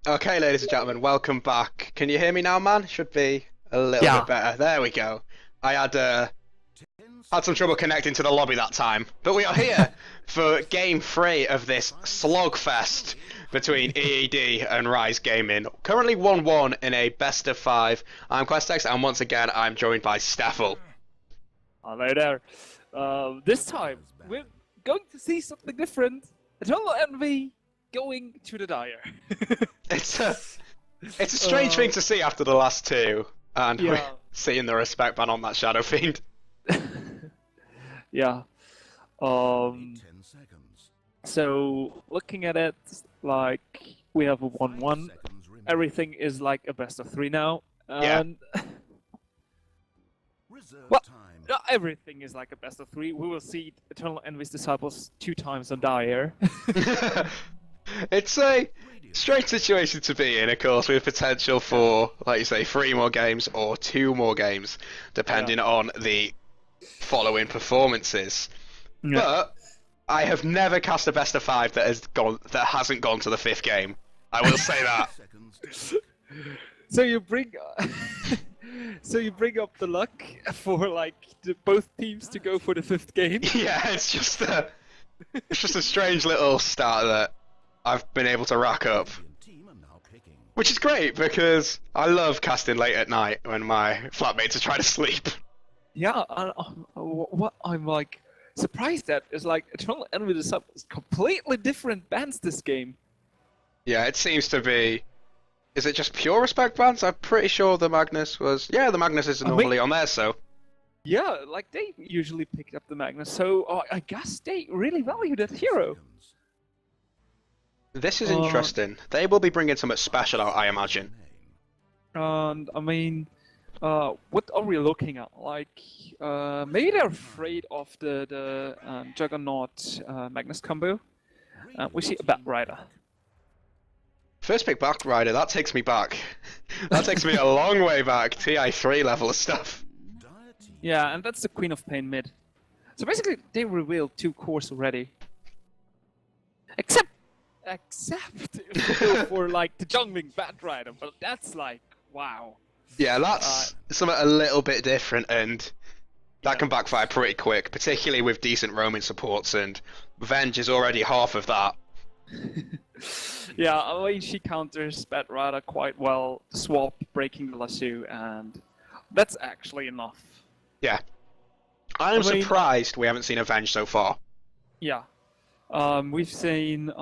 Okay, ladies and gentlemen, welcome back. Can you hear me now, man? Should be a little Yeah. bit better. There we go. I had some trouble connecting to the lobby that time, but we are here for game 3 of this slogfest between EED and RizeGaming. Currently 1-1 in a best of 5. I'm QuestText, and once again I'm joined by Stefl. Hello there. This time, we're going to see something different. Eternal Envy going to the Dire. It's a strange thing to see after the last two, and we're Yeah. seeing the respect ban on that Shadow Fiend. Yeah. So, looking at it, like, we have a 1-1. Everything is like a best of 3 now. Yeah. And well, not everything is like a best of 3. We will see Eternal Envy's Disciples 2 times on Dire. It's a strange situation to be in, of course, with potential for, like you say, 3 more games or 2 more games, depending on the following performances. Yeah. But I have never cast a best of 5 that hasn't gone to the 5th game. I will say that. So you bring, so you bring up the luck for like both teams to go for the 5th game. Yeah, it's just a strange little start that I've been able to rack up. Which is great because I love casting late at night when my flatmates are trying to sleep. Yeah, what I'm like surprised at is like Eternal Envy Disciples completely different bands this game. Yeah, it seems to be. Is it just pure respect bands? I'm pretty sure the Magnus was. Yeah, the Magnus is normally on there, so. Yeah, like they usually picked up the Magnus, so I guess they really value that hero. This is interesting. They will be bringing something special out, I imagine. And I mean, what are we looking at? Like, maybe they're afraid of the Juggernaut Magnus combo. We see a Bat Rider. First pick Back Rider, that takes me back. That takes me a long way back. TI3 level of stuff. Yeah, and that's the Queen of Pain mid. So basically, they revealed 2 cores already. Except for like the jungling Bat Rider, but that's like, wow. Yeah, that's something a little bit different, and that can backfire pretty quick, particularly with decent roaming supports, and Venge is already half of that. Yeah, I mean, she counters Bat Rider quite well, swap, breaking the lasso, and that's actually enough. Yeah. I'm I mean, surprised we haven't seen Avenge so far. Yeah. We've seen,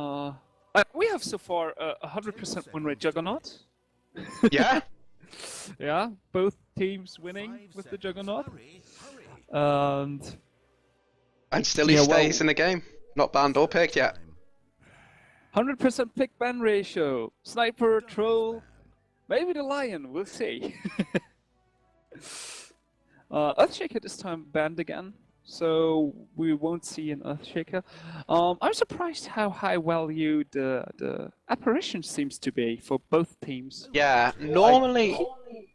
we have so far a 100% win rate Juggernaut. Yeah? Yeah, both teams winning with the Juggernaut. And still he stays in the game. Not banned or picked yet. 100% pick ban ratio. Sniper, troll, maybe the lion, we'll see. Earthshaker this time banned again, so we won't see an Earthshaker. I'm surprised how high value the apparition seems to be for both teams. Yeah, normally...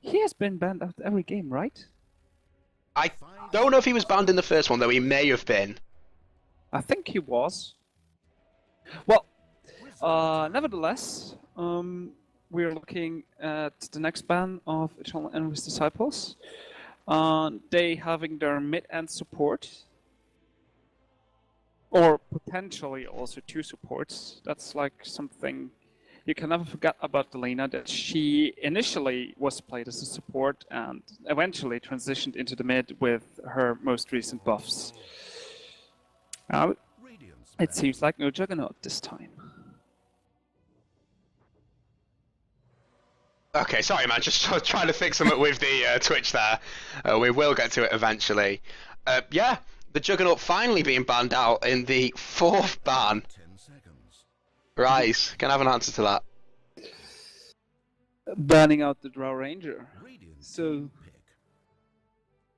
He has been banned out every game, right? I don't know if he was banned in the first one, though he may have been. I think he was. Well, nevertheless, we're looking at the next ban of Eternal Envy's Disciples. They having their mid-end support, or potentially also 2 supports. That's like something you can never forget about Delena, that she initially was played as a support and eventually transitioned into the mid with her most recent buffs. Now, it seems like no Juggernaut this time. Okay, sorry man, just trying to fix something with the Twitch there. We will get to it eventually. Yeah, the Juggernaut finally being banned out in the 4th ban. Rise, can I have an answer to that? Banning out the Drow Ranger. So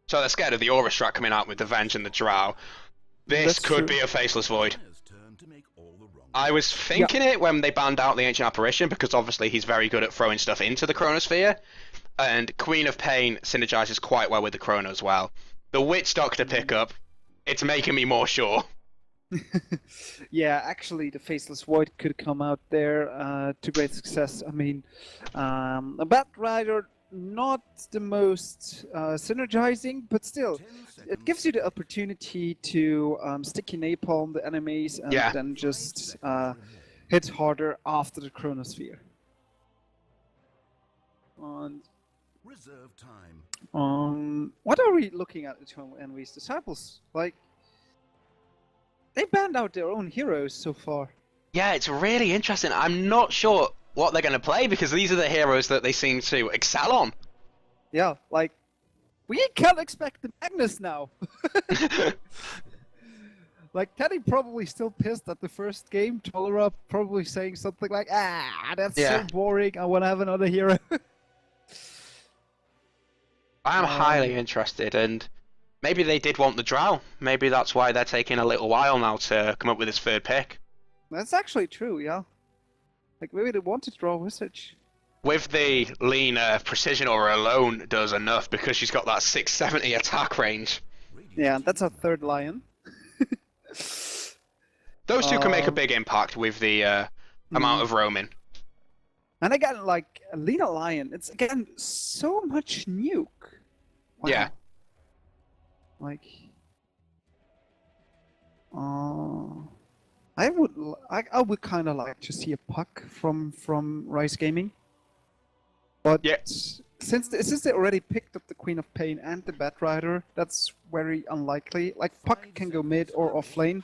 they're scared of the Aura Strat coming out with the Venge and the Drow. This could be a Faceless Void. I was thinking it when they banned out the Ancient Apparition, because obviously he's very good at throwing stuff into the Chronosphere, and Queen of Pain synergizes quite well with the Chrono as well. The Witch Doctor pickup, it's making me more sure. Yeah, actually, the Faceless Void could come out there to great success. I mean, a Bat Rider, not the most synergizing, but still, it gives you the opportunity to sticky napalm the enemies and Yeah. then just hit harder after the Chronosphere. And Reserve time. what are we looking at Eternal Envy's Disciples? Like, they banned out their own heroes so far. Yeah, it's really interesting. I'm not sure what they're going to play because these are the heroes that they seem to excel on. Yeah, like, we can't expect the Magnus now. Like, Teddy probably still pissed at the first game. Tolera probably saying something like, that's so boring, I want to have another hero. I'm highly interested, and maybe they did want the Drow. Maybe that's why they're taking a little while now to come up with this third pick. That's actually true, yeah. Like, maybe they want to draw Visage. With the Lena Precision Aura alone does enough because she's got that 670 attack range. Yeah, that's our third Lion. Those two can make a big impact with the amount of roaming. And again, like, Lena Lion, it's again so much nuke. Wow. Yeah. Like, I would kind of like to see a puck from RizeGaming, but since they already picked up the Queen of Pain and the Bat Rider, that's very unlikely. Like, puck can go mid or off lane,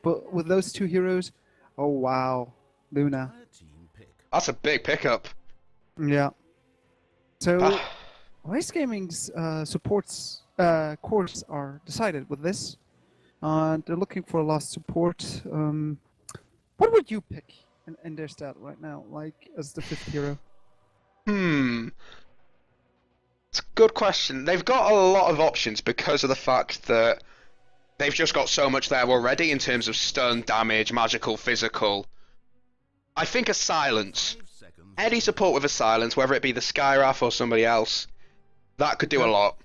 but with those two heroes, oh wow, Luna. That's a big pickup. Yeah. So, RizeGaming's supports cores are decided with this. They're looking for a last support. What would you pick in their stat right now, like as the fifth hero? It's a good question. They've got a lot of options because of the fact that they've just got so much there already in terms of stun, damage, magical, physical. I think a silence. Any support with a silence, whether it be the Skywrath or somebody else, that could do a lot.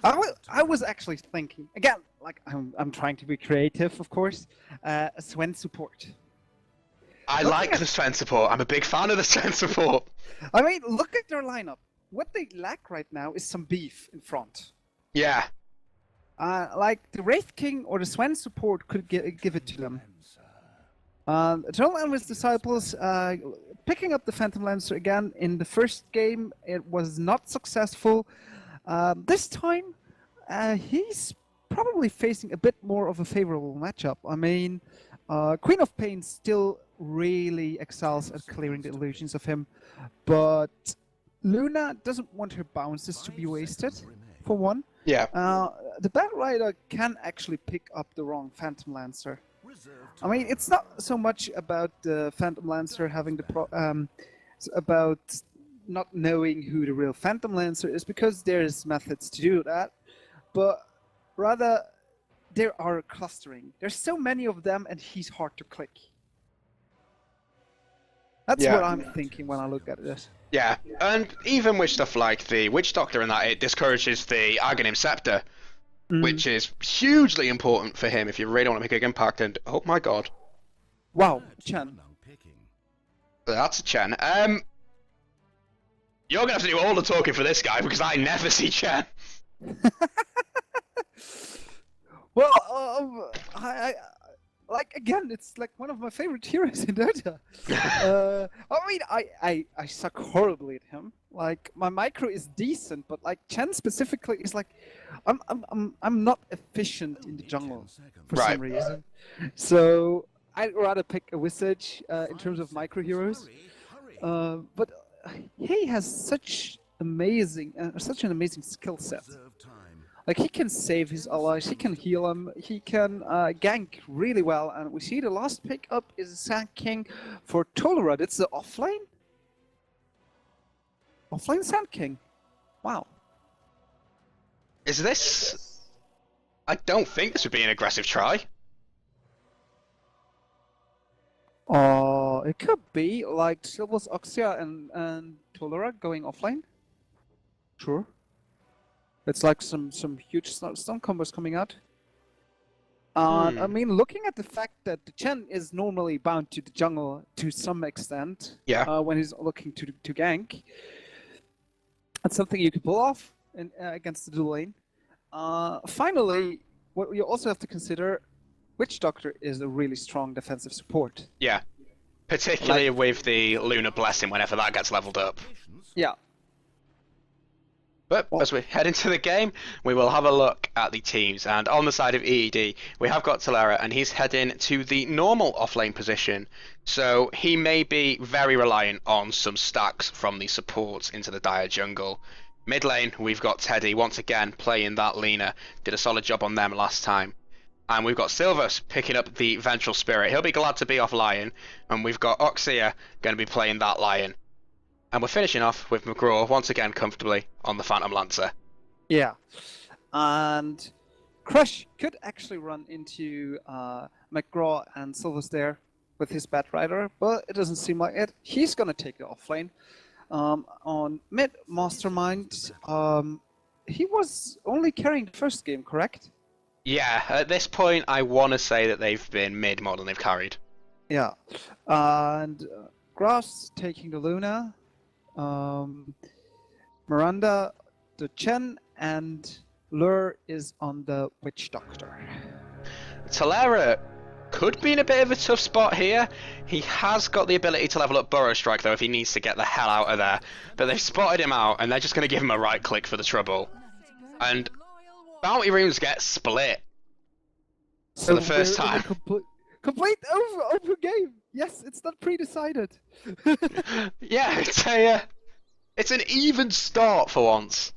I was actually thinking, again, like I'm trying to be creative, of course, a Sven support. I like the Sven support. I'm a big fan of the Sven support. I mean, look at their lineup. What they lack right now is some beef in front. Yeah. Like the Wraith King or the Sven support could give it to them. Eternal Envy's Disciples picking up the Phantom Lancer again in the first game. It was not successful. This time, he's probably facing a bit more of a favorable matchup. I mean, Queen of Pain still really excels at clearing the illusions of him, but Luna doesn't want her bounces to be wasted, for one. Yeah. The Bat Rider can actually pick up the wrong Phantom Lancer. I mean, it's not so much about the Phantom Lancer having the it's about not knowing who the real Phantom Lancer is, because there's methods to do that, but rather there are clustering. There's so many of them, and he's hard to click. That's what I'm thinking when I look at this. Yeah, and even with stuff like the Witch Doctor and that, it discourages the Aghanim Scepter, which is hugely important for him if you really want to make a big impact. And oh my god, wow, Chen. That's a Chen. You're gonna have to do all the talking for this guy because I never see Chen. Well, I like, again, it's like one of my favorite heroes in Dota. I mean, I suck horribly at him. Like, my micro is decent, but like Chen specifically is like, I'm not efficient in the jungle for some reason. So I'd rather pick a Visage in terms of micro heroes. But he has such an amazing skill set. Like, he can save his allies, he can heal them, he can gank really well, and we see the last pickup is Sand King for Tolera. It's the offlane? Offlane Sand King. Wow. Is this... I don't think this would be an aggressive try. It could be, like, Silvus Oxia and Tolera going offlane. Sure. It's like some huge stun combos coming out. I mean, looking at the fact that the Chen is normally bound to the jungle to some extent, when he's looking to gank, that's something you can pull off against the dual lane. Finally, what you also have to consider, Witch Doctor is a really strong defensive support. Yeah, particularly with the Lunar Blessing whenever that gets leveled up. Yeah. But as we head into the game, we will have a look at the teams. And on the side of EED, we have got Talera, and he's heading to the normal offlane position. So he may be very reliant on some stacks from the supports into the dire jungle. Mid lane, we've got Teddy, once again playing that Lina. Did a solid job on them last time. And we've got Silvus picking up the Ventral Spirit. He'll be glad to be off Lion. And we've got Oxia going to be playing that Lion. And we're finishing off with McGraw once again comfortably on the Phantom Lancer. Yeah. And Crush could actually run into McGraw and Silvus there with his Bat Rider, but it doesn't seem like it. He's going to take the offlane. On mid, Mastermind, he was only carrying the first game, correct? Yeah, at this point I want to say that they've been mid more than they've carried. Yeah. And Grass taking the Luna. Miranda, the Chen, and Lure is on the Witch Doctor. Talera could be in a bit of a tough spot here. He has got the ability to level up Burrow Strike though if he needs to get the hell out of there. But they've spotted him out and they're just going to give him a right click for the trouble. And bounty runes get split for the first time. Complete over game. Yes, it's not pre-decided. Yeah, it's an even start for once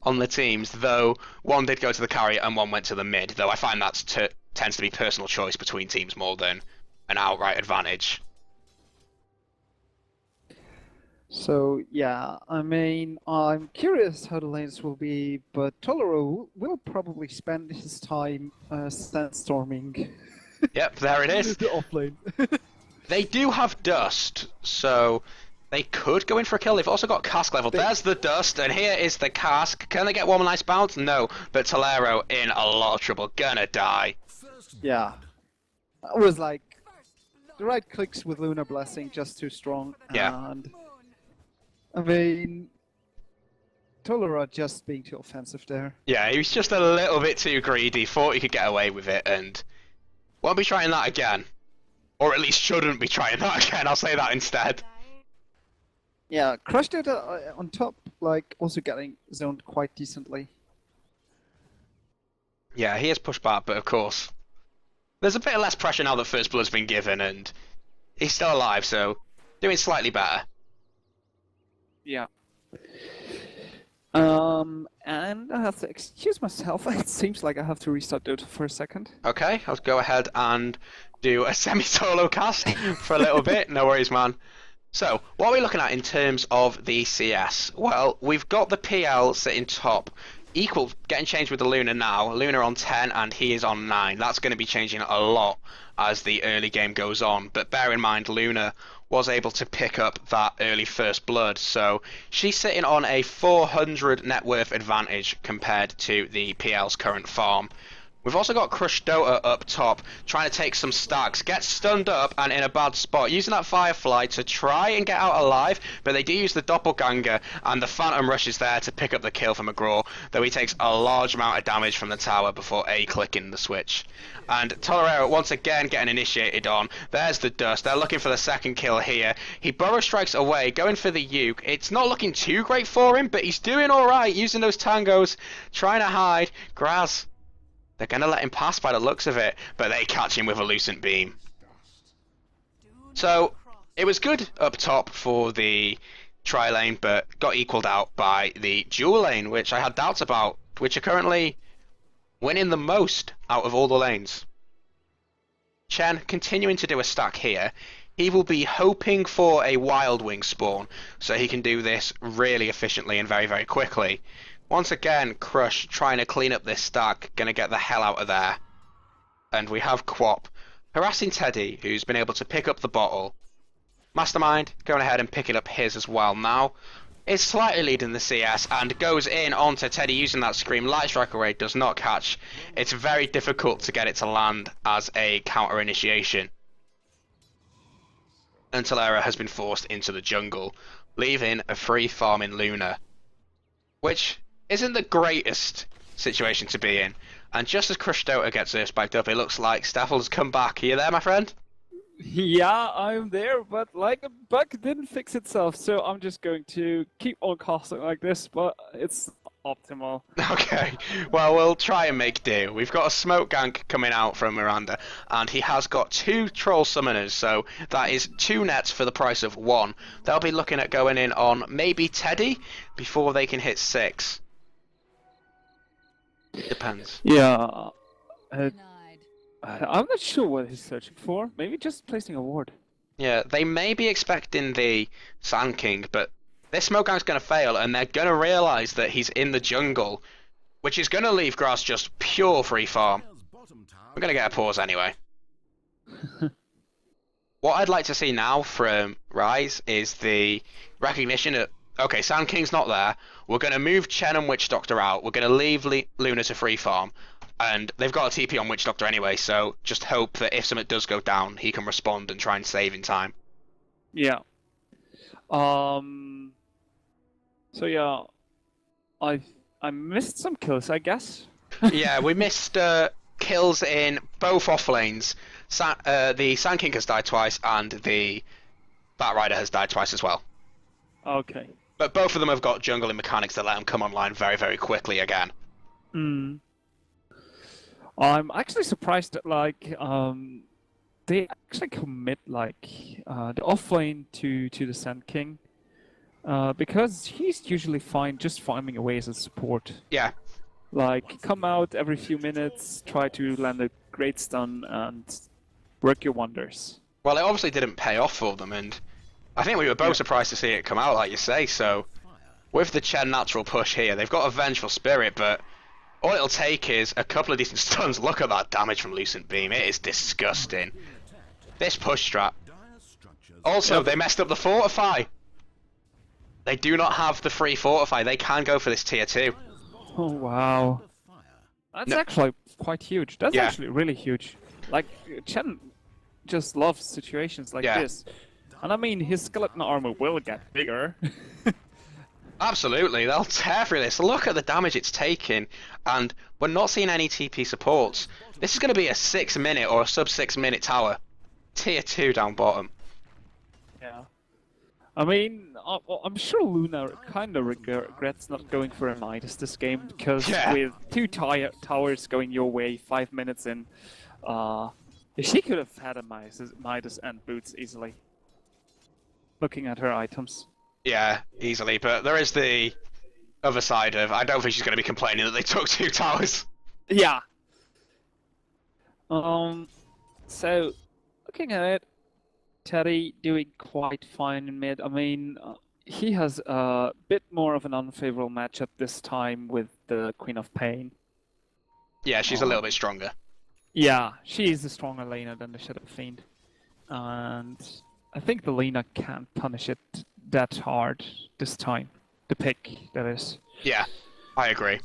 on the teams, though one did go to the carry and one went to the mid, though I find that tends to be personal choice between teams more than an outright advantage. So, yeah, I mean, I'm curious how the lanes will be, but Tolero will probably spend his time sandstorming. Yep, there it is. The offlane. They do have Dust, so they could go in for a kill. They've also got Cask level. There's the Dust, and here is the Cask. Can they get one nice bounce? No, but Talero in a lot of trouble. Gonna die. Yeah. That was like the right clicks with Lunar Blessing, just too strong. Yeah. And I mean, Tolera just being too offensive there. Yeah, he was just a little bit too greedy. Thought he could get away with it, and won't be trying that again. Or at least shouldn't be trying that again. I'll say that instead. Yeah, Crush did on top, like also getting zoned quite decently. Yeah, he is pushed back, but of course, there's a bit less pressure now that First Blood's been given, and he's still alive, so doing slightly better. Yeah. And I have to excuse myself. It seems like I have to restart Dota for a second. Okay, I'll go ahead and do a semi-solo cast for a little bit. No worries, man. So, what are we looking at in terms of the CS? Well, we've got the PL sitting top. Equal, getting changed with the Luna now. Luna on 10 and he is on 9. That's going to be changing a lot as the early game goes on. But bear in mind, Luna was able to pick up that early First Blood. So she's sitting on a 400 net worth advantage compared to the PL's current farm. We've also got Crush Dota up top, trying to take some stacks, gets stunned up and in a bad spot, using that Firefly to try and get out alive, but they do use the Doppelganger, and the Phantom Rush is there to pick up the kill for McGraw, though he takes a large amount of damage from the tower before A-clicking the switch. And Tolerero once again getting initiated on. There's the Dust, they're looking for the second kill here. He Burrow Strikes away, going for the Uke. It's not looking too great for him, but he's doing alright, using those tangos, trying to hide. Graz. They're going to let him pass by the looks of it, but they catch him with a Lucent Beam. So, it was good up top for the tri-lane, but got equaled out by the dual lane, which I had doubts about, which are currently winning the most out of all the lanes. Chen continuing to do a stack here. He will be hoping for a Wild Wing spawn, so he can do this really efficiently and very, very quickly. Once again, Crush trying to clean up this stack, gonna get the hell out of there. And we have Quap harassing Teddy, who's been able to pick up the bottle. Mastermind going ahead and picking up his as well now. is slightly leading the CS and goes in onto Teddy using that Scream. Light Strike Away does not catch. It's very difficult to get it to land as a counter initiation until Era has been forced into the jungle, leaving a free farming Luna, which isn't the greatest situation to be in. And just as Crush Dota gets this backed up, it looks like Stefl's come back. Are you there, my friend? Yeah, I'm there, but like a bug didn't fix itself, so I'm just going to keep on casting like this, but it's optimal. Okay, well, we'll try and make do. We've got a smoke gank coming out from Miranda, and he has got 2 troll summoners, so that is 2 nets for the price of 1. They'll be looking at going in on maybe Teddy before they can hit 6. Depends. Yeah, I'm not sure what he's searching for. Maybe just placing a ward. Yeah, they may be expecting the Sand King, but this smoke gank's going to fail, and they're going to realise that he's in the jungle, which is going to leave Grass just pure free farm. We're going to get a pause anyway. What I'd like to see now from Rise is the recognition that, okay, Sand King's not there, we're going to move Chen and Witch Doctor out, we're going to leave Luna to free farm, and they've got a TP on Witch Doctor anyway, so just hope that if something does go down, he can respond and try and save in time. Yeah. So yeah, I missed some kills, I guess. Yeah, we missed kills in both off lanes. The Sand King has died twice, and the Bat Rider has died twice as well. Okay. But both of them have got jungling mechanics that let them come online very, very quickly again. I'm actually surprised that they actually commit the offlane to the Sand King, because he's usually fine just farming away as a support. Yeah. Like, come out every few minutes, try to land a great stun, and work your wonders. Well, it obviously didn't pay off for them, and I think we were both surprised to see it come out, like you say. So, with the Chen natural push here, they've got a Vengeful Spirit, but all it'll take is a couple of decent stuns. Look at that damage from Lucent Beam. It is disgusting. This push strat. Also, they messed up the Fortify. They do not have the free Fortify. They can go for this tier 2. Oh, wow. That's actually quite huge. That's actually really huge. Like, Chen just loves situations like this. And I mean, his skeleton armor will get bigger. Absolutely, they'll tear through this. Look at the damage it's taking, and we're not seeing any TP supports. This is going to be a 6-minute or a sub-6-minute tower. Tier 2 down bottom. Yeah. I mean, I'm sure Luna kind of regrets not going for a Midas this game, because with 2 towers going your way 5 minutes in, she could have had a Midas and boots easily. Looking at her items. Yeah, easily, but there is the other side of, I don't think she's going to be complaining that they took 2 towers. Yeah. So, looking at it, Teddy doing quite fine in mid. I mean, he has a bit more of an unfavorable matchup this time with the Queen of Pain. Yeah, she's a little bit stronger. Yeah, she is a stronger laner than the Shadow Fiend. And I think the Lena can't punish it that hard this time. The pick, that is. Yeah, I agree.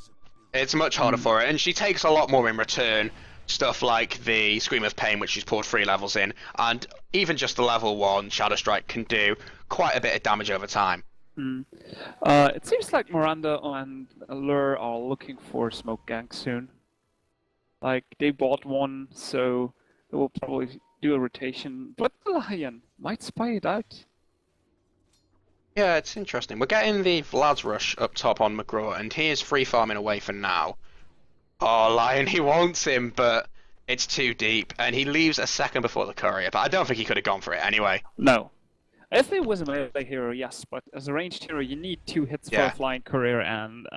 It's much harder for her, and she takes a lot more in return. Stuff like the Scream of Pain, which she's poured 3 levels in, and even just the level 1 Shadow Strike can do quite a bit of damage over time. It seems like Miranda and Allure are looking for smoke gank soon. Like, they bought one, so they will probably do a rotation. But the Lion might spy it out. Yeah, it's interesting. We're getting the Vlad's Rush up top on McGraw, and he is free farming away for now. Oh, Lion, he wants him, but it's too deep, and he leaves a second before the courier, but I don't think he could have gone for it anyway. No. If it was a melee hero, yes, but as a ranged hero, you need 2 hits for a flying courier, and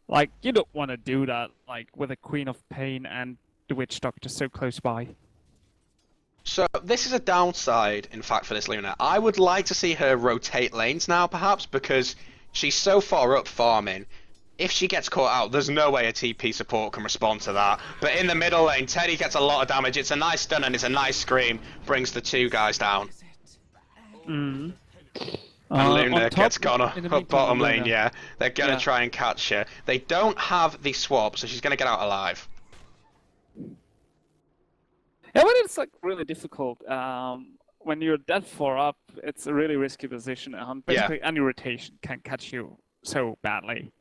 like, you don't want to do that, like, with a Queen of Pain and the Witch Doctor so close by. So, this is a downside, in fact, for this Luna. I would like to see her rotate lanes now, perhaps, because she's so far up farming. If she gets caught out, there's no way a TP support can respond to that. But in the middle lane, Teddy gets a lot of damage. It's a nice stun and it's a nice scream. Brings the 2 guys down. And Luna gets top, gone up bottom lane, yeah. They're gonna try and catch her. They don't have the swap, so she's gonna get out alive. Yeah, but it's like really difficult. When you're that far up, it's a really risky position. Basically, any rotation can catch you so badly.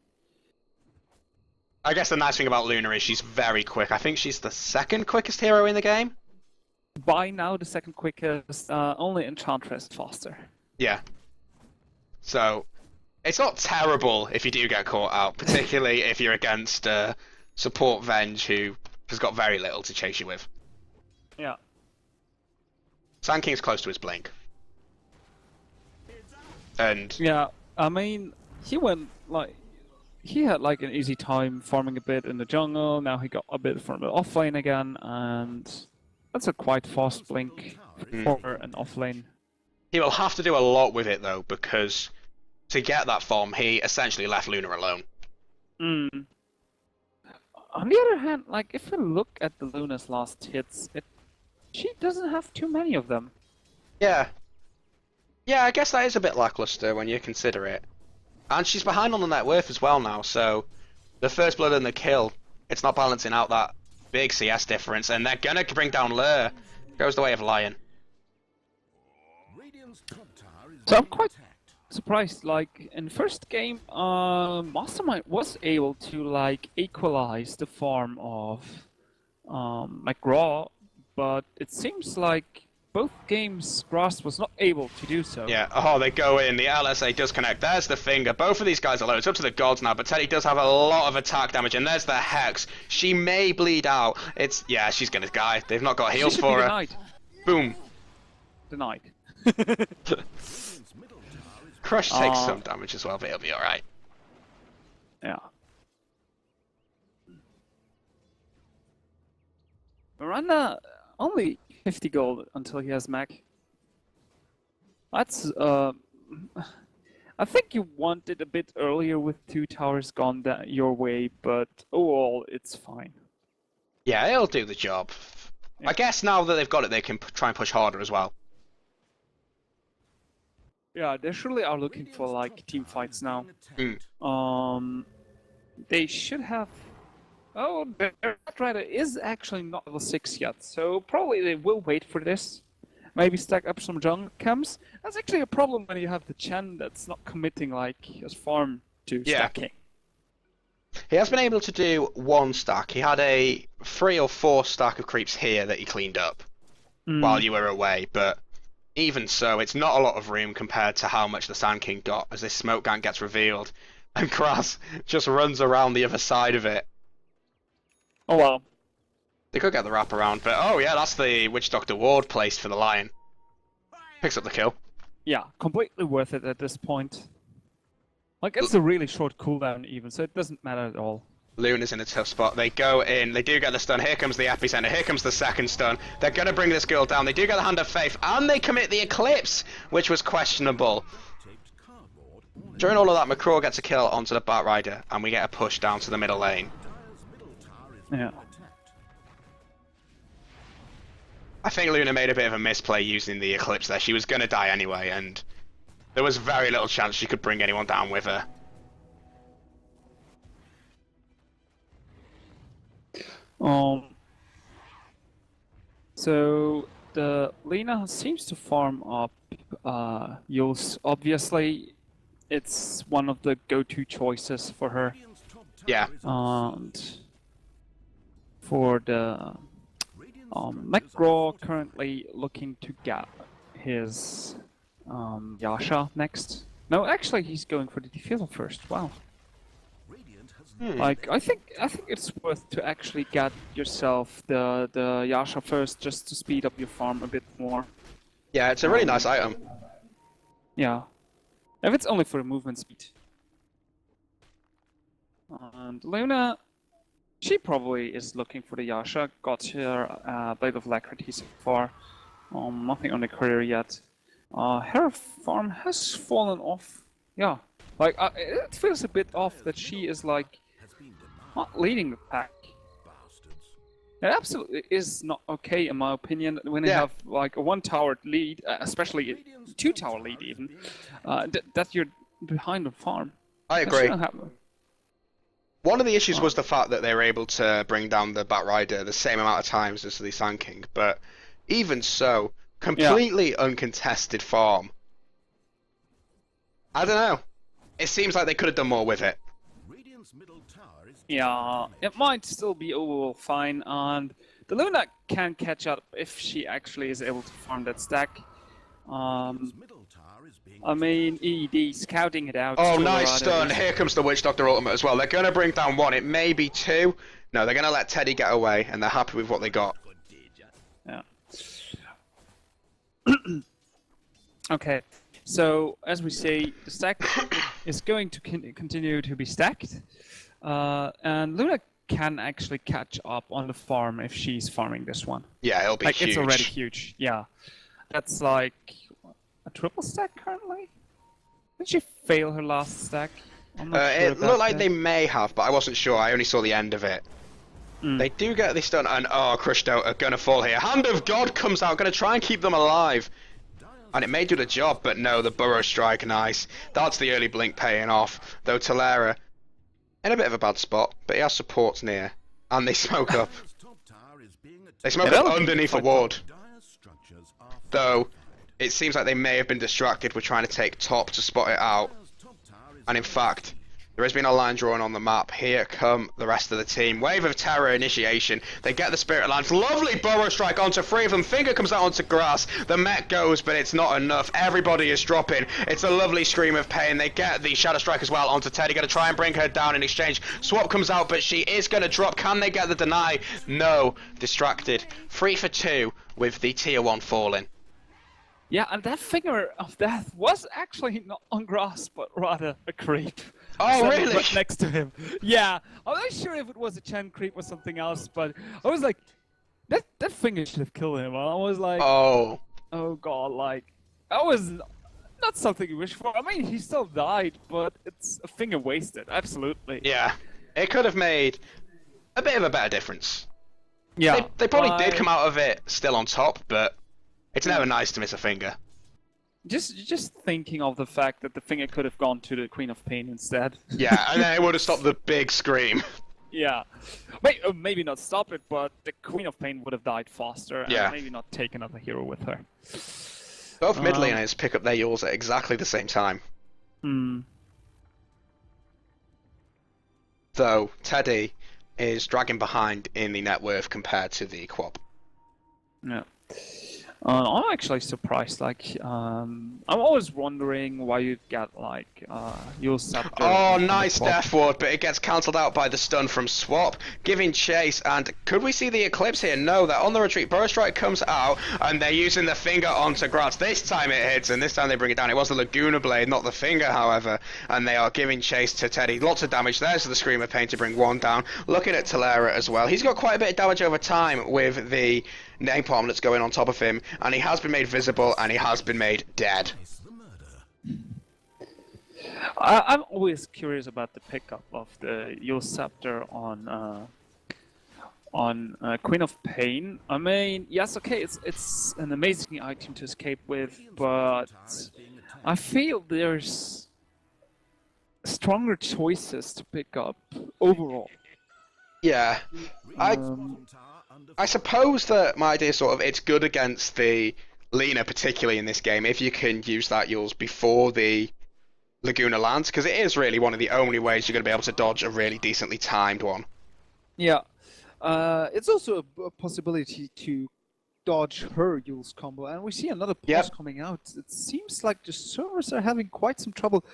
I guess the nice thing about Luna is she's very quick. I think she's the second quickest hero in the game. By now, the second quickest. Only Enchantress faster. Yeah. So, it's not terrible if you do get caught out, particularly if you're against support Venge who has got very little to chase you with. Yeah. Sand King's close to his blink. And yeah, I mean, he had like an easy time farming a bit in the jungle. Now he got a bit from the offlane again, and that's a quite fast blink for an offlane. He will have to do a lot with it though, because to get that farm, he essentially left Luna alone. On the other hand, like if we look at the Luna's last hits, she doesn't have too many of them. Yeah. Yeah, I guess that is a bit lackluster when you consider it. And she's behind on the net worth as well now, so the first blood and the kill, it's not balancing out that big CS difference, and they're gonna bring down Lure. Goes the way of Lion. So I'm quite surprised, like in first game, Mastermind was able to like equalize the farm of McGraw, but it seems like both games Grass was not able to do so. Yeah, oh, they go in, the LSA does connect, there's the finger, both of these guys are low, it's up to the gods now, but Teddy does have a lot of attack damage, and there's the Hex. She may bleed out, yeah, she's gonna die, they've not got heals for her. Denied. Boom. Denied. Crush takes some damage as well, but it'll be alright. Yeah. Miranda, only 50 gold until he has Mac. That's, I think you wanted a bit earlier with 2 towers gone your way, but overall, it's fine. Yeah, it'll do the job. Yeah. I guess now that they've got it, they can try and push harder as well. Yeah, they surely are looking for, like, team fights now. They should have... Oh, their Rider is actually not level 6 yet, so probably they will wait for this. Maybe stack up some jungle camps. That's actually a problem when you have the Chen that's not committing like his farm to stacking. He has been able to do 1 stack. He had a 3 or 4 stack of creeps here that he cleaned up while you were away, but even so, it's not a lot of room compared to how much the Sand King got as this smoke gang gets revealed, and Grass just runs around the other side of it. Oh wow. They could get the wrap around, but oh yeah, that's the Witch Doctor Ward placed for the Lion. Picks up the kill. Yeah, completely worth it at this point. Like, it's a really short cooldown even, so it doesn't matter at all. Luna's in a tough spot. They go in, they do get the stun. Here comes the epicenter, here comes the second stun. They're going to bring this girl down. They do get the Hand of Faith, and they commit the Eclipse, which was questionable. During all of that, McCraw gets a kill onto the Batrider, and we get a push down to the middle lane. Yeah. I think Luna made a bit of a misplay using the Eclipse there. She was going to die anyway, and there was very little chance she could bring anyone down with her. So the Lena seems to farm up Yules. Obviously, it's one of the go-to choices for her. Yeah. And for the McGraw currently looking to get his Yasha next. No, actually, he's going for the defusal first. Wow. Like, I think it's worth to actually get yourself the Yasha first, just to speed up your farm a bit more. Yeah, it's a really nice item. Yeah, if it's only for movement speed. And Luna, she probably is looking for the Yasha. Got her Blade of Alacrity so far. Nothing on the career yet. Her farm has fallen off. Yeah, like it feels a bit off that she is like not leading the pack. It absolutely is not okay, in my opinion, when you have like a 1-tower lead, especially a 2-tower lead even, that you're behind the farm. I That agree. shouldn't happen. One of the issues was the fact that they were able to bring down the Batrider the same amount of times as the Sand King, but even so, completely uncontested farm. I don't know. It seems like they could have done more with it. Yeah, it might still be overall fine, and the Luna can catch up if she actually is able to farm that stack. I mean, EED scouting it out. Oh, nice stun. Here comes the Witch Doctor ultimate as well. They're going to bring down 1. It may be 2. No, they're going to let Teddy get away, and they're happy with what they got. Yeah. Okay, so as we say, the stack is going to continue to be stacked, and Luna can actually catch up on the farm if she's farming this one. Yeah, it'll be huge. It's already huge. Yeah, that's like a triple stack currently. Did she fail her last stack? I'm not sure it looked like they may have, but I wasn't sure. I only saw the end of it. They do get this done, and Crushed Out are gonna fall here. Hand of God comes out, gonna try and keep them alive. And it may do the job, but no, the Burrow Strike, nice. That's the early blink paying off. Though Talera, in a bit of a bad spot, but he has supports near. And they smoke up. They smoke up underneath a ward. Though, it seems like they may have been distracted with trying to take top to spot it out. And in fact, there has been a line drawn on the map. Here come the rest of the team. Wave of Terror initiation. They get the Spirit Lance. Lovely Burrow Strike onto 3 of them. Finger comes out onto grass. The mech goes, but it's not enough. Everybody is dropping. It's a lovely Scream of Pain. They get the Shadow Strike as well onto Teddy. Going to try and bring her down in exchange. Swap comes out, but she is going to drop. Can they get the deny? No. Distracted. 3 for 2 with the tier 1 falling. Yeah, and that Finger of Death was actually not on grass, but rather a creep. Oh, really? Right next to him. Yeah, I'm not sure if it was a Chen creep or something else, but I was like, that Finger should have killed him. I was like, oh god, like, that was not something you wish for. I mean, he still died, but it's a Finger wasted, absolutely. Yeah, it could have made a bit of a better difference. Yeah. They probably did come out of it still on top, but it's never nice to miss a Finger. Just thinking of the fact that the Finger could have gone to the Queen of Pain instead. Yeah, and then it would have stopped the big scream. Yeah. Wait, maybe not stop it, but the Queen of Pain would have died faster and maybe not take another hero with her. Both mid laners pick up their Yules at exactly the same time. Though Teddy is dragging behind in the net worth compared to the Quab. Yeah. I'm actually surprised. Like, I'm always wondering why you'd get like your scepter. Oh, nice death ward, but it gets cancelled out by the stun from Swap, giving chase. And could we see the Eclipse here? No, they're on the retreat. Burrow Strike comes out, and they're using the Finger onto Graz. This time it hits, and this time they bring it down. It was the Laguna Blade, not the Finger, however. And they are giving chase to Teddy. Lots of damage. There's the Scream of Pain to bring 1 down. Looking at Talera as well. He's got quite a bit of damage over time with the napalm that's going on top of him, and he has been made visible, and he has been made dead. I'm always curious about the pickup of the Yule Scepter on Queen of Pain. I mean, yes, okay, it's an amazing item to escape with, but I feel there's stronger choices to pick up overall. Yeah, I suppose that my idea is sort of it's good against the Lina, particularly in this game, if you can use that Yules before the Laguna lands, because it is really one of the only ways you're going to be able to dodge a really decently timed one. Yeah, it's also a possibility to dodge her Yules combo, and we see another pause coming out. It seems like the servers are having quite some trouble.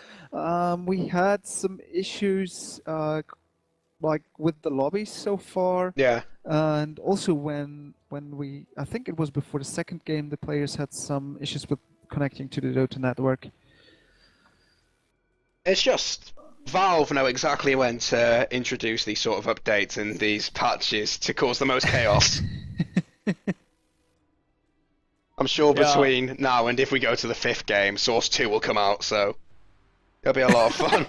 We had some issues like with the lobbies so far. Yeah. And also when we, I think it was before the second game, the players had some issues with connecting to the Dota network. It's just Valve know exactly when to introduce these sort of updates and these patches to cause the most chaos. I'm sure between now and if we go to the 5th game, Source 2 will come out, so it'll be a lot of fun.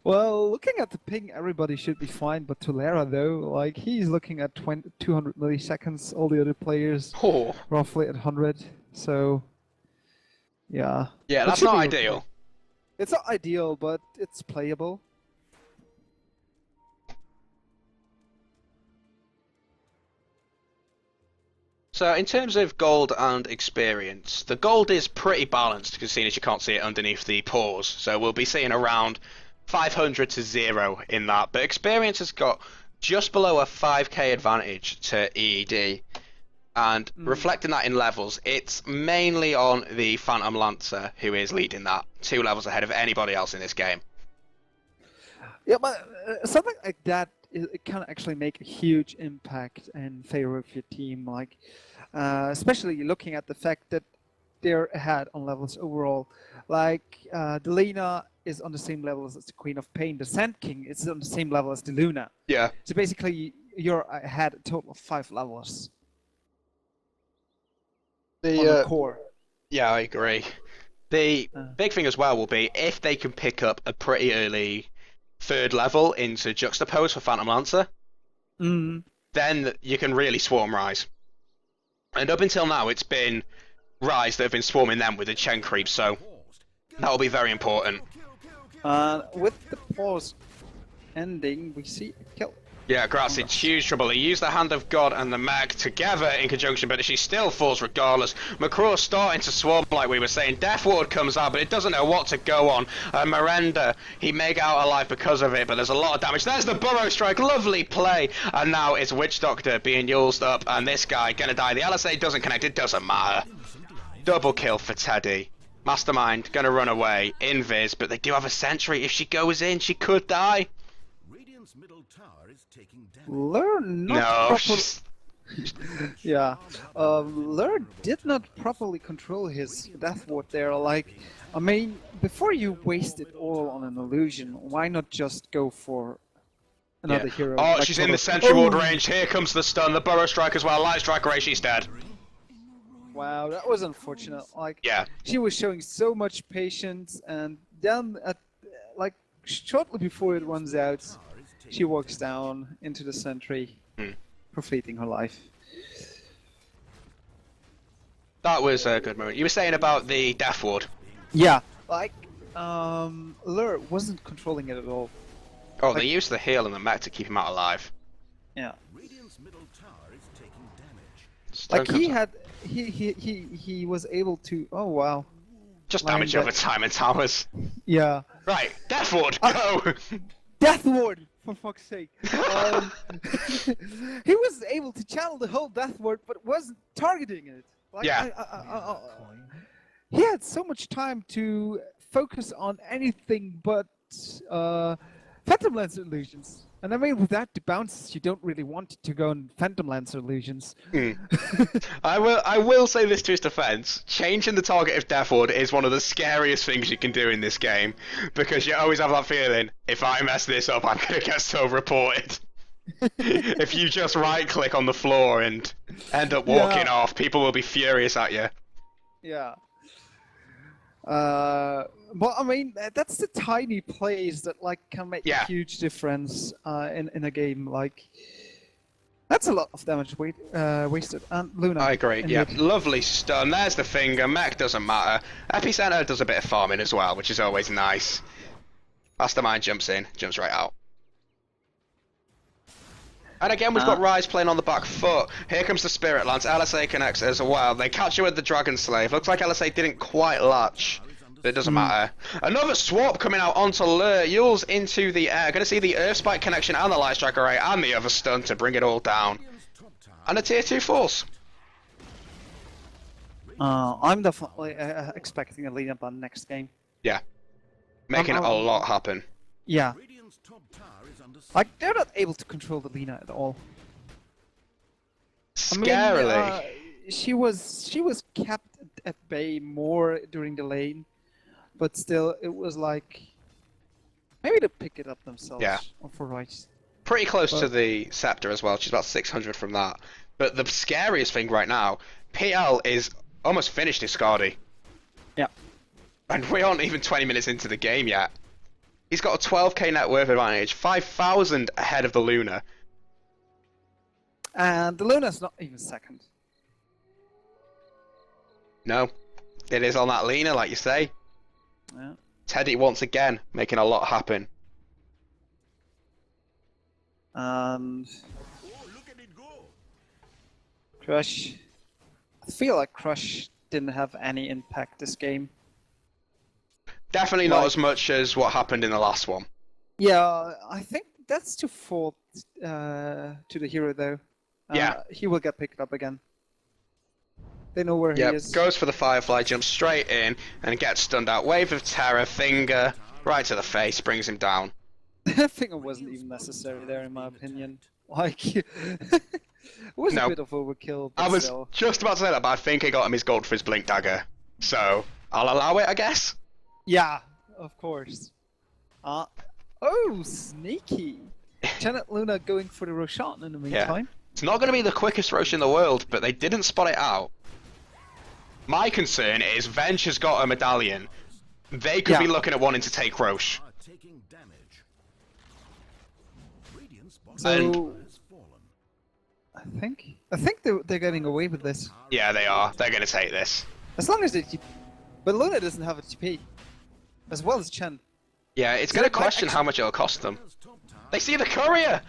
Well, looking at the ping, everybody should be fine, but Tolera though, like he's looking at 200 milliseconds. All the other players Oh. roughly at 100. So, yeah. Yeah, It that's should not be ideal. okay. It's not ideal, but it's playable. So in terms of gold and experience, the gold is pretty balanced, because seeing as you can't see it underneath the pause. So we'll be seeing around 500 to 0 in that. But experience has got just below a 5k advantage to EED. And reflecting that in levels, it's mainly on the Phantom Lancer who is leading that, 2 levels ahead of anybody else in this game. Yeah, but something like that, it can actually make a huge impact in favor of your team. Like, especially looking at the fact that they're ahead on levels overall. Like, Delina is on the same level as the Queen of Pain. The Sand King is on the same level as the Luna. Yeah. So basically, you're ahead a total of 5 levels. On the core. Yeah, I agree. The big thing as well will be if they can pick up a pretty early 3rd level into Juxtapose for Phantom Lancer, then you can really swarm Ryze. And up until now, it's been Ryze that have been swarming them with the Chen creep, so that will be very important. With the pause ending, we see a kill. Yeah, Gratz in huge trouble. He used the Hand of God and the Mag together in conjunction, but she still falls regardless. McCraw's starting to swarm, like we were saying. Death Ward comes out, but it doesn't know what to go on. Miranda, he may get out alive because of it, but there's a lot of damage. There's the Burrow Strike, lovely play. And now it's Witch Doctor being used up, and this guy gonna die. The LSA doesn't connect, it doesn't matter. Double kill for Teddy. Mastermind gonna run away, invis, but they do have a sentry. If she goes in, she could die. Middle tower is taking damage. Lur not properly. Yeah, Lur did not properly control his Death Ward there. Like, I mean, before you waste it all on an illusion, why not just go for another hero? Oh, like she's in the sentry ward range. Here comes the stun, the Burrow Strike as well. Light Strike away, she's dead. Wow, that was unfortunate. Like, yeah, she was showing so much patience, and then at like shortly before it runs out, she walks down into the sentry, forfeiting her life. That was a good moment. You were saying about the Death Ward. Yeah, like, Lur wasn't controlling it at all. Oh, they used the heal and the mech to keep him out alive. Yeah. Radiant's middle tower is taking damage. Like he was able to. Oh wow. Just damage over time and towers. Yeah. Right, Death Ward, go. Death Ward, for fuck's sake. He was able to channel the whole Death Ward, but wasn't targeting it. Like, yeah. He had so much time to focus on anything but Phantom Lancer illusions. And I mean, with that to bounces, you don't really want to go on Phantom Lancer illusions. I will say this to his defense: changing the target of Death Ward is one of the scariest things you can do in this game, because you always have that feeling, if I mess this up, I'm gonna get so reported. If you just right-click on the floor and end up walking off, people will be furious at you. Yeah. But I mean, that's the tiny plays that like can make a huge difference in a game. Like, that's a lot of damage wasted. And Luna. I agree. Yeah, lovely stun. There's the finger. Mech doesn't matter. Epicenter does a bit of farming as well, which is always nice. Mastermind jumps in, jumps right out. And again, we've got Ryze playing on the back foot. Here comes the Spirit Lance. LSA connects as well. They catch you with the Dragon Slave. Looks like LSA didn't quite latch, but it doesn't matter. Another swap coming out onto Lure. Yule's into the air. Going to see the Earth Spike connection and the Light Strike Array and the other stun to bring it all down. And a tier 2 force. I'm definitely expecting a lead up on next game. Yeah. Making a lot happen. Yeah. Like, they're not able to control the Lina at all. Scarily. I mean, she was kept at bay more during the lane, but still, it was like maybe to pick it up themselves. Yeah. For Ryze. Pretty close to the Scepter as well. She's about 600 from that. But the scariest thing right now, PL is almost finished his Scardy. Yeah. And we aren't even 20 minutes into the game yet. He's got a 12k net worth advantage, 5,000 ahead of the Luna. And the Luna's not even second. No, it is on that Lena, like you say. Yeah. Teddy once again making a lot happen. And Oh, look at it go. Crush. I feel like Crush didn't have any impact this game. Definitely not Like- as much as what happened in the last one. Yeah, I think that's to fault to the hero though. Yeah. He will get picked up again. They know where he Yep, is. goes for the Firefly, jumps straight in, and gets stunned out. Wave of Terror, finger, right to the face, brings him down. I think it wasn't even necessary there, in my opinion. Like, it was No. a bit of overkill. But I was still. just about to say that, but I think he got him his gold for his Blink Dagger. So, I'll allow it, I guess. Yeah, of course. Oh, sneaky! Janet Luna going for the Roshan in the meantime. It's not going to be the quickest Roche in the world, but they didn't spot it out. My concern is Venge has got a medallion. They could Yeah. be looking at wanting to take Roche. Are taking damage. Radiant's bottom So- tower has fallen. I think they're getting away with this. Yeah, they are. They're going to take this. As long as they TP. But Luna doesn't have a TP. As well as Chen. Yeah, it's So going to it might question how much it'll cost them. Dire's top tower They see the courier!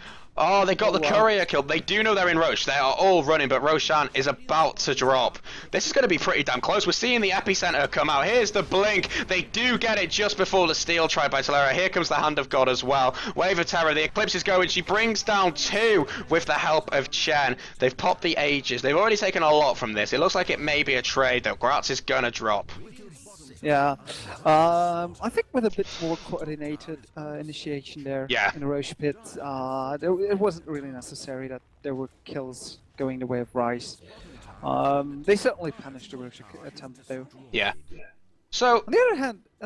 Oh, they got the wow. courier killed. They do know they're in Roche. They are all running, but Roshan is about to drop. This is going to be pretty damn close. We're seeing the epicenter come out. Here's the blink. They do get it just before the steal tried by Talera. Here comes the Hand of God as well. Wave of Terror. The Eclipse is going. She brings down 2 with the help of Chen. They've popped the Aegis. They've already taken a lot from this. It looks like it may be a trade, though. Gratz is going to drop. Yeah. I think with a bit more coordinated initiation there Yeah. in the Roche pit, it wasn't really necessary that there were kills going the way of Rice. They certainly punished the Roche attempt though. Yeah. So, On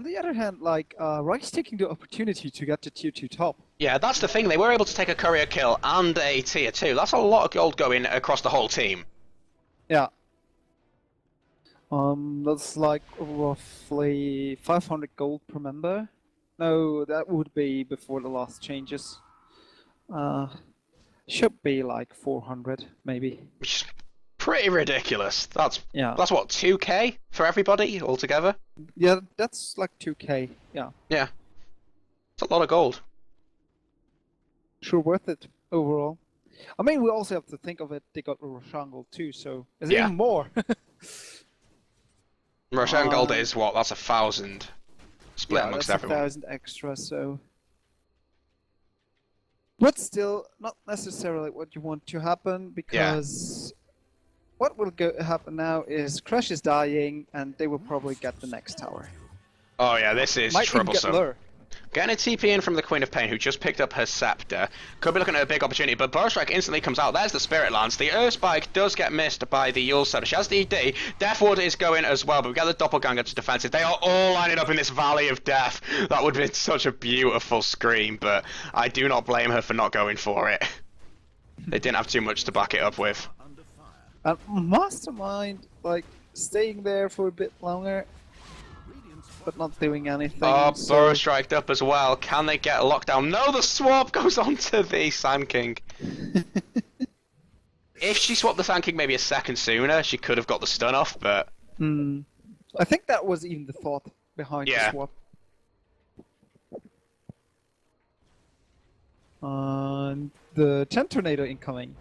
the other hand, like Rice taking the opportunity to get to tier 2 top. yeah, that's the thing. They were able to take a courier kill and a tier 2. That's a lot of gold going across the whole team. Yeah. That's like roughly 500 gold per member. No, that would be before the last changes. Should be like 400 maybe. Which is pretty ridiculous. That's Yeah. what, 2k for everybody altogether? Yeah, that's like 2k. Yeah. Yeah. It's a lot of gold. Sure worth it overall. I mean, we also have to think of it, they got the Roshan gold too, so it's Yeah. even more. Roshan gold is what? That's 1,000 split Yeah, amongst that's everyone. 1,000 extra, so... But still, not necessarily what you want to happen, because what will happen now is Crush is dying, and they will probably get the next tower. Oh yeah, this is Might even get troublesome. Lure. Getting a TP in from the Queen of Pain, who just picked up her scepter. Could be looking at a big opportunity, but Bowstrike instantly comes out. There's the Spirit Lance. The Earth Spike does get missed by the Yule Scepter. She has the ED. Deathwood is going as well, but we get the Doppelganger to defensive. They are all lining up in this Valley of Death. That would have been such a beautiful scream, but I do not blame her for not going for it. They didn't have too much to back it up with. under fire. And Mastermind, like, staying there for a bit longer, Radiant's but not doing anything. Oh, so- Burrow striked up as well. Can they get a lockdown? No, the swap goes on to the Sand King. If she swapped the Sand King maybe a second sooner, she could have got the stun off, but I think that was even the thought behind Yeah. the swap. And the Chen Tornado incoming.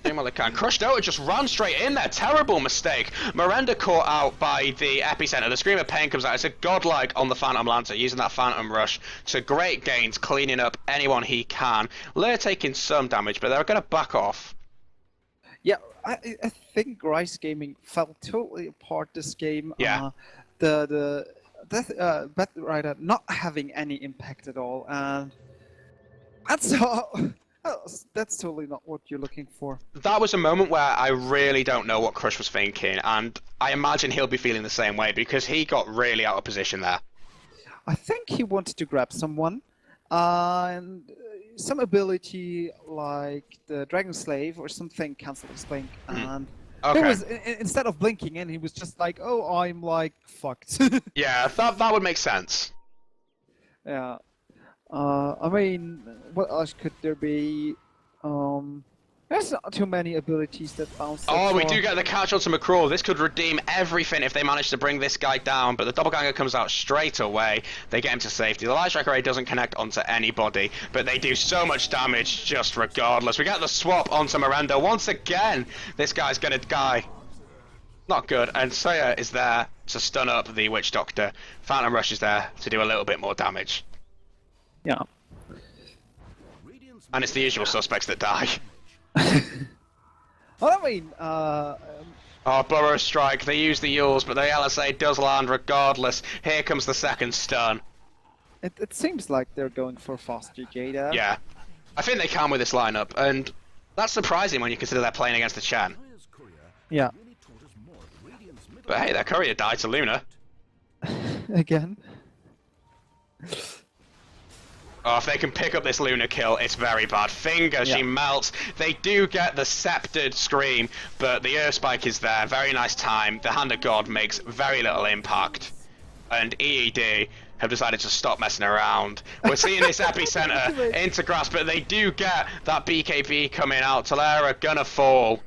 doing what they can. Crushed out, just ran straight in there. Terrible mistake. Miranda caught out by the epicenter. The Scream of Pain comes out. It's a godlike on the Phantom Lancer, using that Phantom Rush to great gains, cleaning up anyone he can. Lair taking some damage, but they're going to back off. Yeah, I think RizeGaming fell totally apart this game. Yeah. The Bat Rider not having any impact at all, and that's totally not what you're looking for. That was a moment where I really don't know what Crush was thinking, and I imagine he'll be feeling the same way because he got really out of position there. I think he wanted to grab someone, and some ability like the Dragon Slave or something cancelled his blink, and Okay. it was instead of blinking in, he was just like, "Oh, I'm like fucked." Yeah, that would make sense. Yeah. I mean, what else could there be? There's not too many abilities that bounce. Oh, we do get the catch onto McCraw. This could redeem everything if they manage to bring this guy down, but the doppelganger comes out straight away. They get him to safety. The light strike array doesn't connect onto anybody, but they do so much damage just regardless. We get the swap onto Miranda. Once again, this guy's gonna die. Not good, and Saya is there to stun up the Witch Doctor. Phantom Rush is there to do a little bit more damage. Yeah. And it's the usual suspects that die. Well, I mean, Oh, Burrow Strike, they use the Yules, but the LSA does land regardless. Here comes the second stun. it seems like they're going for faster Jada. Yeah. I think they can with this lineup, and that's surprising when you consider they're playing against the Chen. Yeah. But hey, their courier died to Luna. Again. Oh, if they can pick up this Luna kill, it's very bad. Finger, she melts. They do get the sceptered scream, but the Earth Spike is there. Very nice time. The Hand of God makes very little impact. And EED have decided to stop messing around. We're seeing this epicenter into grass, but they do get that BKB coming out. Talera gonna fall.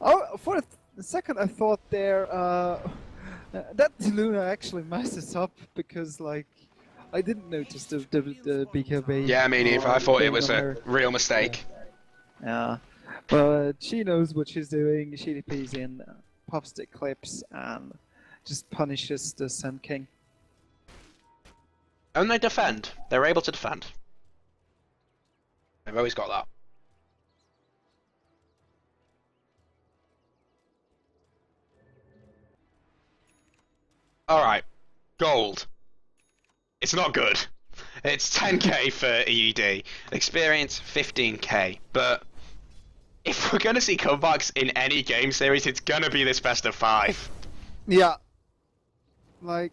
Oh, for a second I thought there, that Luna actually messes up because, like, I didn't notice the BKB. Yeah, me neither. I thought it was a real mistake. Yeah, but she knows what she's doing. She DPs in, pops the clips, and just punishes the Sun King. And they defend. They're able to defend. They've always got that. Alright, gold. It's not good. It's 10k for EED. Experience 15k. But if we're gonna see comebacks in any game series, it's gonna be this best of 5. Yeah. Like,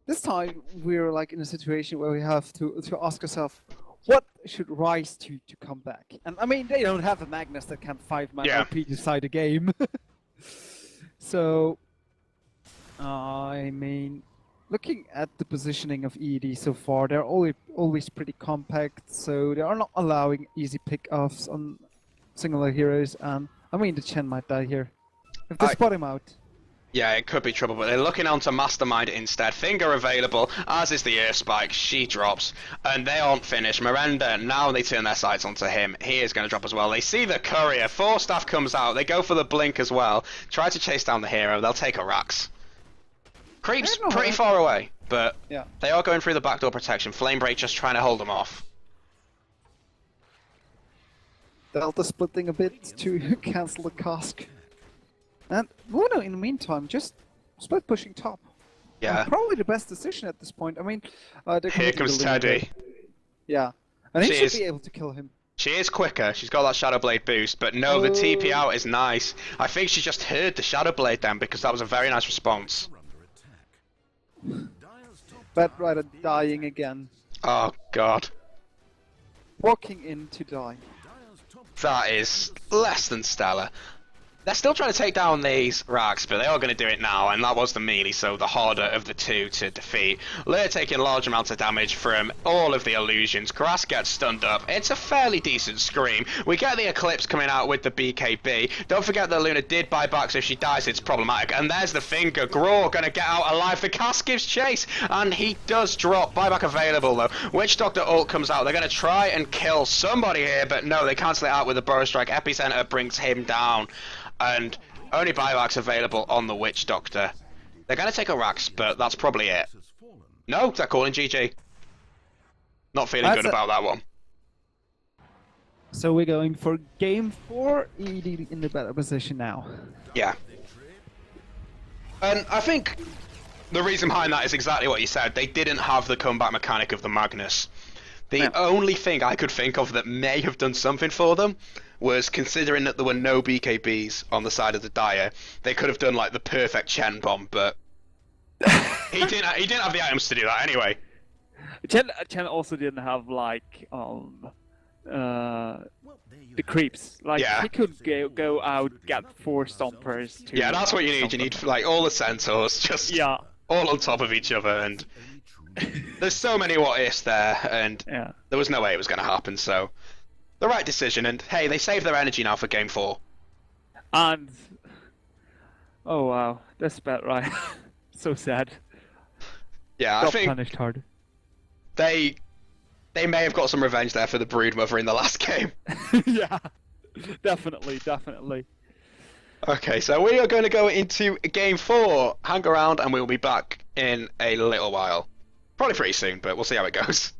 this time we're like in a situation where we have to ask ourselves, what should Rise to come back? And I mean, they don't have a Magnus that can 5-man RP decide a game. So, I mean, looking at the positioning of EED so far, they're always pretty compact, so they are not allowing easy pick-offs on singular heroes, and I mean, the Chen might die here. If they spot him out. Yeah, it could be trouble, but they're looking onto Mastermind instead. Finger available, as is the Earth Spike. She drops, and they aren't finished. Miranda, now they turn their sights onto him. He is going to drop as well. They see the courier. Force Staff comes out. They go for the blink as well. Try to chase down the hero. They'll take a Rax. Creep's pretty far away, but they are going through the backdoor protection. Flamebreak just trying to hold them off. Delta splitting a bit to cancel the cask. And Luna, in the meantime, just split pushing top. Yeah. Probably the best decision at this point. I mean, here comes Teddy. Yeah. And he should be able to kill him. She is quicker. She's got that Shadow Blade boost, but no, the TP out is nice. I think she just heard the Shadow Blade then, because that was a very nice response. Bad Rider dying again. Oh, God. Walking in to die. That is less than stellar. They're still trying to take down these Rags, but they are going to do it now, and that was the melee, so the harder of the two to defeat. Lear taking large amounts of damage from all of the illusions. Grass gets stunned up. It's a fairly decent scream. We get the Eclipse coming out with the BKB. Don't forget that Luna did buy back, so if she dies, it's problematic. And there's the Finger. Graw going to get out alive. The Cask gives chase, and he does drop. Buyback available, though. Witch Doctor ult comes out. They're going to try and kill somebody here, but no, they cancel it out with a Burrow Strike. Epicenter brings him down. And only buybacks available on the Witch Doctor. They're going to take a Rax, but that's probably it. No, they're calling GG. Not feeling good about that one. So we're going for game 4, EED in the better position now. Yeah. And I think the reason behind that is exactly what you said. They didn't have the comeback mechanic of the Magnus. The only thing I could think of that may have done something for them was, considering that there were no BKBs on the side of the Dire, they could have done like the perfect Chen bomb, but he didn't have the items to do that anyway. Chen also didn't have like the creeps. Like he could go out, get 4 stompers to that's what you need. You need like all the centaurs, just all on top of each other, and there's so many what ifs there, and Yeah. there was no way it was going to happen. So the right decision, and hey, they saved their energy now for game 4. And oh wow, that's bad, right? So sad. Yeah, I Got think punished hard. they may have got some revenge there for the broodmother in the last game. Yeah, definitely. Okay, so we are going to go into game 4. Hang around, and we'll be back in a little while. Probably pretty soon, but we'll see how it goes.